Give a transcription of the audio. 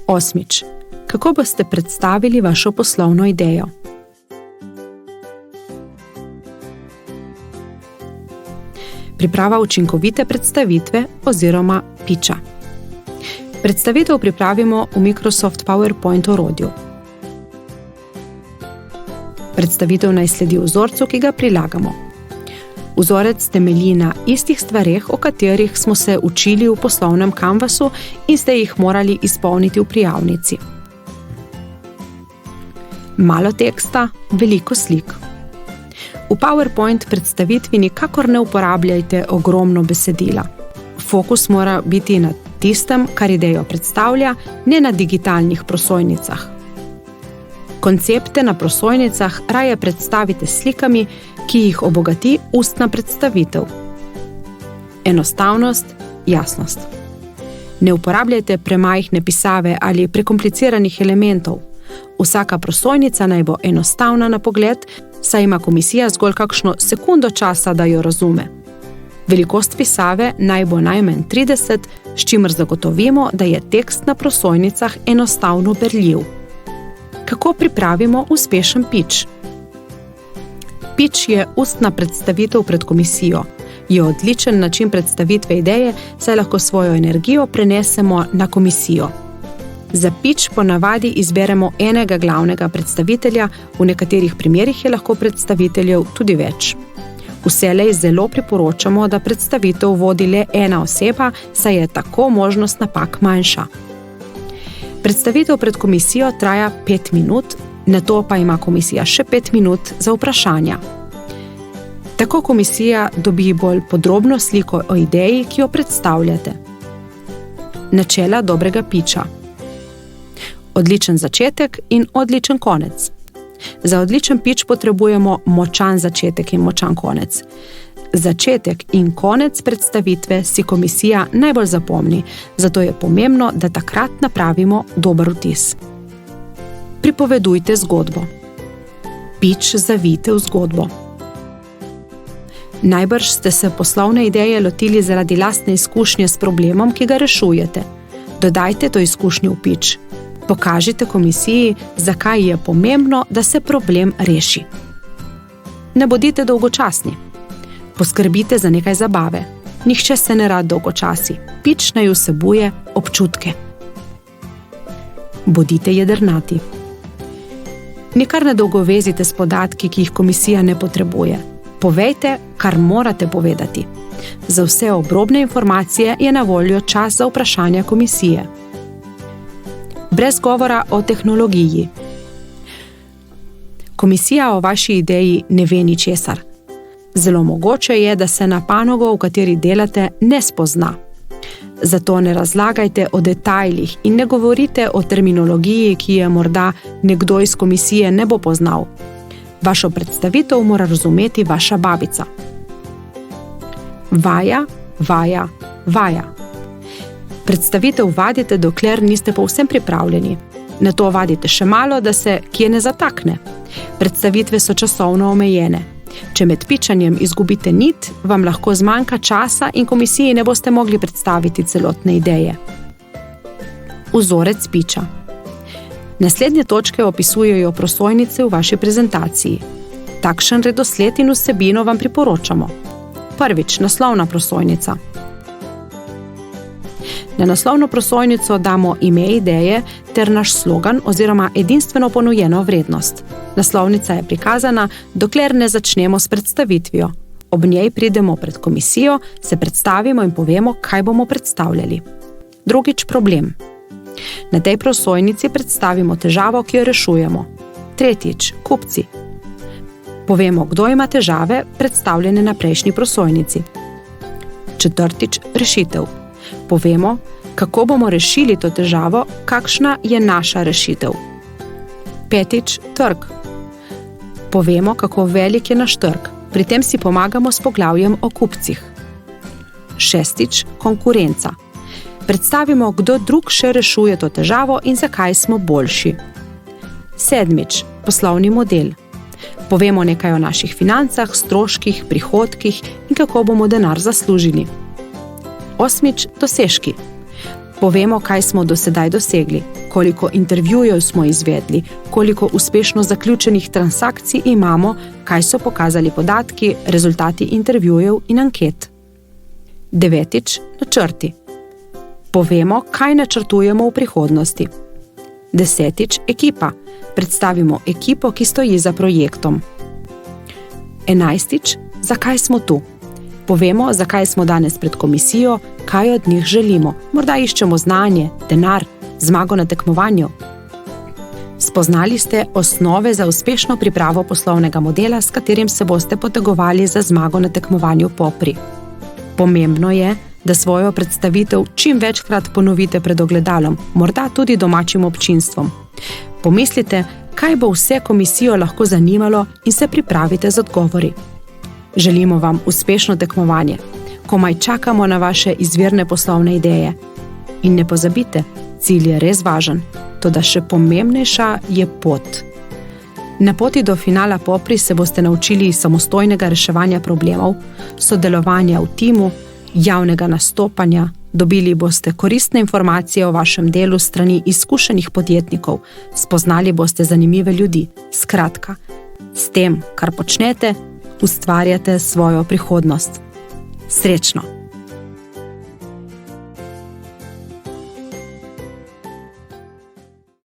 8. Kako boste predstavili vašo poslovno idejo? Priprava učinkovite predstavitve oziroma pitcha. Predstavitev pripravimo v Microsoft PowerPoint orodju. Predstavitev naj sledi vzorcu, ki ga prilagamo. Vzorec temelji na istih stvareh, o katerih smo se učili v poslovnem kanvasu in ste jih morali izpolniti v prijavnici. Malo teksta, veliko slik. V PowerPoint predstavitvi nikakor ne uporabljajte ogromno besedila. Fokus mora biti na tistem, kar idejo predstavlja, ne na digitalnih prosojnicah. Koncepte na prosojnicah raje predstavite slikami, ki jih obogati ustna predstavitev. Enostavnost, jasnost. Ne uporabljajte premajhne pisave ali prekompliciranih elementov. Vsaka prosojnica naj bo enostavna na pogled, saj ima komisija zgolj kakšno sekundo časa, da jo razume. Velikost pisave naj bo najmanj 30, s čimer zagotovimo, da je tekst na prosojnicah enostavno berljiv. Kako pripravimo uspešen pitch? Pitch je ustna predstavitev pred komisijo. Je odličen način predstavitve ideje, saj lahko svojo energijo prenesemo na komisijo. Za pitch ponavadi izberemo enega glavnega predstavitelja, v nekaterih primerih je lahko predstaviteljev tudi več. Vselej zelo priporočamo, da predstavitev vodi le ena oseba, saj je tako možnost napak manjša. Predstavitev pred komisijo traja 5 minut, nato pa ima komisija še 5 minut za vprašanja. Tako komisija dobi bolj podrobno sliko o ideji, ki jo predstavljate. Načela dobrega pitcha. Odličen začetek in odličen konec. Za odličen pitch potrebujemo močan začetek in močan konec. Začetek in konec predstavitve si komisija najbolj zapomni, zato je pomembno, da takrat napravimo dober vtis. Pripovedujte zgodbo. Pitch zavijte v zgodbo. Najbrž ste se poslovne ideje lotili zaradi lastne izkušnje s problemom, ki ga rešujete. Dodajte to izkušnjo v pitch. Pokažite komisiji, zakaj je pomembno, da se problem reši. Ne bodite dolgočasni. Poskrbite za nekaj zabave. Nihče se ne rad dolgočasi. Pitch naj vsebuje občutke. Bodite jedrnati. Nikar ne dolgovezite s podatki, ki jih komisija ne potrebuje. Povejte, kar morate povedati. Za vse obrobne informacije je na voljo čas za vprašanja komisije. Brez govora o tehnologiji. Komisija o vaši ideji ne ve ničesar. Zelo mogoče je, da se na panogo, v kateri delate, ne spozna. Zato ne razlagajte o detajlih in ne govorite o terminologiji, ki je morda nekdo iz komisije ne bo poznal. Vašo predstavitev mora razumeti vaša babica. Vaja, vaja, vaja. Predstavitev vadite, dokler niste povsem pripravljeni. Nato vadite še malo, da se kje ne zatakne. Predstavitve so časovno omejene. Če med pičanjem izgubite nit, vam lahko zmanjka časa in komisiji ne boste mogli predstaviti celotne ideje. Vzorec pitcha. Naslednje točke opisujejo prosojnice v vaši prezentaciji. Takšen redosled in vsebino vam priporočamo. Prvič, naslovna prosojnica. Na naslovno prosojnico damo ime ideje ter naš slogan oziroma edinstveno ponujeno vrednost. Naslovnica je prikazana, dokler ne začnemo s predstavitvijo. Ob njej pridemo pred komisijo, se predstavimo in povemo, kaj bomo predstavljali. Drugič, problem. Na tej prosojnici predstavimo težavo, ki jo rešujemo. Tretjič, kupci. Povemo, kdo ima težave, predstavljene na prejšnji prosojnici. Četrtič, rešitev. Povemo, kako bomo rešili to težavo, kakšna je naša rešitev. Petič, trg. Povemo, kako velik je naš trg. Pri tem si pomagamo s poglavjem o kupcih. Šestič, konkurenca. Predstavimo, kdo drug še rešuje to težavo in zakaj smo boljši. Sedmič, poslovni model. Povemo nekaj o naših financah, stroških, prihodkih in kako bomo denar zaslužili. Osmič, dosežki. Povemo, kaj smo do sedaj dosegli, koliko intervjujev smo izvedli, koliko uspešno zaključenih transakcij imamo, kaj so pokazali podatki, rezultati intervjujev in anket. 9. Načrti. Povemo, kaj načrtujemo v prihodnosti. 10. Ekipa. Predstavimo ekipo, ki stoji za projektom. 11. Zakaj smo tu? Povemo, zakaj smo danes pred komisijo, kaj od njih želimo. Morda iščemo znanje, denar, zmago na tekmovanju. Spoznali ste osnove za uspešno pripravo poslovnega modela, s katerim se boste potegovali za zmago na tekmovanju Popri. Pomembno je, da svojo predstavitev čim večkrat ponovite pred ogledalom, morda tudi domačim občinstvom. Pomislite, kaj bo vse komisijo lahko zanimalo in se pripravite z odgovori. Želimo vam uspešno tekmovanje. Komaj čakamo na vaše izvirne poslovne ideje. In ne pozabite, cilj je res važen, toda še pomembnejša je pot. Na poti do finala Popri se boste naučili samostojnega reševanja problemov, sodelovanja v timu, javnega nastopanja, dobili boste koristne informacije o vašem delu s strani izkušenih podjetnikov, spoznali boste zanimive ljudi. Skratka, s tem, kar počnete, ustvarjate svojo prihodnost. Srečno!